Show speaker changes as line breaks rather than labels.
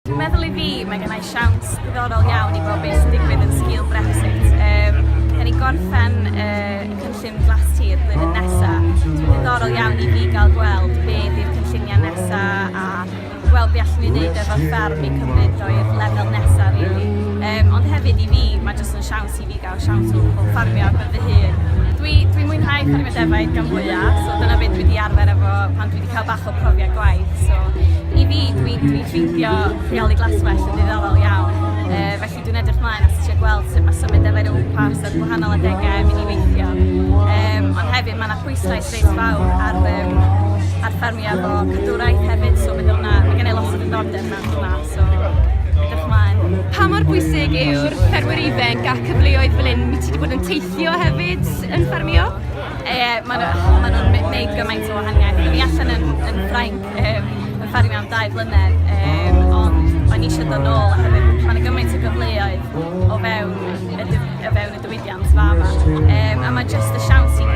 Dwi'n meddwl I fi, mae gennau siawns diddorol iawn I gweld beth sy'n digwydd yn sgil Brexit. Da ni'n gorffen cynllun glas tir blwyddyn nesaf. Dwi'n diddorol iawn I fi gael gweld beth yw'r cynlluniau nesaf a gweld beth allwn ni wneud efo'r fferm I cymryd o'r lefel nesaf, really. Ond hefyd I fi, mae jyst yn siawns I fi gael siawns o ffarmio ar fy hun. Dwi'n mwynhau ffarmio defaid gan fwyaf, so dyna beth dwi wedi arfer efo pan dwi wedi cael bach o profiad gwaith. So, I fi, dwi'n ffeindio rheoli glaswell yn ddiddorol iawn. Felly dwi'n edrych mlaen at eisiau gweld sut mae symud defaid o gwmpas ar gwahanol adegau yn mynd I weithio. Ond hefyd, mae yna pwyslais reit fawr ar ffarmio efo cadwraeth hefyd, so mae gennau lot o ddiddordeb mewn hwnna, so edrych mlaen.
Pa mor bwysig yw'r ffermwyr ifanc a cyfleoedd fel hyn? Mi ti wedi bod yn teithio hefyd yn ffarmio?
Maen nhw'n gwneud gymaint o wahaniaeth. Ni allan yn Ffrainc yn ffarmio am 2 blynedd, ond o'n i eisiau dod nôl a hefyd mae yna gymaint o gyfleoedd o fewn y diwydiant fama. A mae jyst y siawns I